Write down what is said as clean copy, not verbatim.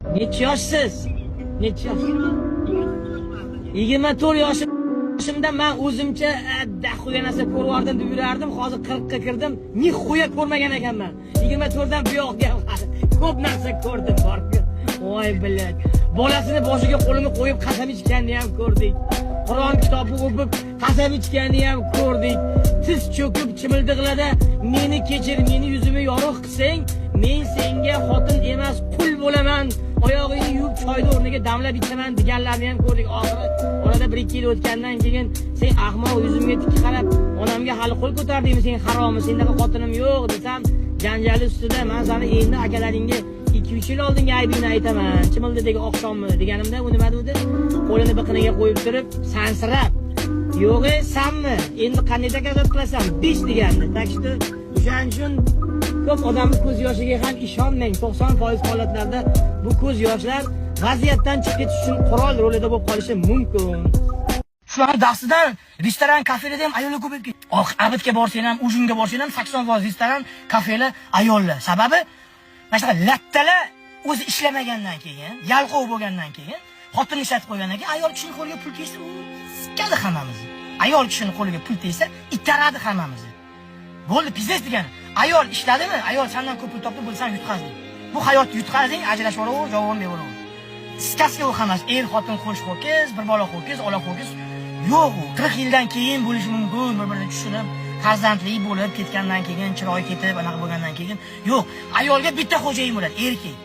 Necha yoshsiz? Necha yosh? 24 yoshimda men o'zimcha daxuya narsa ko'rardim deb yurardim. Hozir 40 ga kirdim. Nixuya ko'rmagan ekanman. 24 dan bu yoqqa ham ko'p narsa ko'rdim borku. Voy bilat. Bolasini boshiga qo'lini qo'yib qasam ichganini ham ko'rdik. Qur'on kitobi o'qib qasam ichganini ham ko'rdik. Tiz cho'kib chimildiqlarda meni kechir, meni yuzimni yorug' qilsang, men senga xotin emas, qul bo'laman. Oyog'ingni yuvib choyni o'rniga damlab ichaman deganlarni ham ko'rdik. Oxiri orada 1-2 yil o'tgandan keyin sen ahmoq yuzimga tik qarab, onamga hali qo'l ko'tardingmi, sen haromi, sendaqa xotinim yo'q desam, janjal ustida men seni endi akalaringga 2-3 yil oldingi aybingni aytaman. Chimildidagi oqshommi deganimda u nima dedi? Qo'lini biqiniga qo'yib turib, sansirab, "Yo'q, sanmi? Endi qanday takazot qilasan?" 5 degandi. Takishdi, o'shaning uchun ko'p odamning ko'z yoshiga ham ishonmang. 90% holatlarda bu ko'z yoshlar vaziyatdan chiqib ketish uchun qurol rolida bo'lib qolishi mumkin. Shular dastidan restoran, kafelarda ham ayollar ko'payib ketdi. Abidga borsang ham, ujinga borsang ham 80% restoran, kafelar ayollar. Sababi mana lattalar o'zi ishlamagandan keyin, yalqov bo'lgandan keyin, xotin ishlatib qo'ygandan keyin ayol kishining qo'liga pul tegsa, u sikkadi hammamizni. Ayol kishining qo'liga pul tegsa, itaradi hammamizni. Bo'ldi, pizes degani. Ayol ishladimi? Ayol sendan ko'p pul topdi, bo'lsan yutqazding. Bu hayot yutqazding, ajrashib olaver, javob beraver. Skaska u hammasi. Er xotin qo'sh ho'kiz, bir bola ho'kiz, ola ho'kiz. Yo'q, 40 yildan keyin bo'lishi mumkin, bir-birini tushunib, farzandli bo'lib ketgandan keyin, chiroy ketib, anaqa bo'lgandan keyin. Yo'q, ayolga bitta xo'jayin bo'ladi, erkak.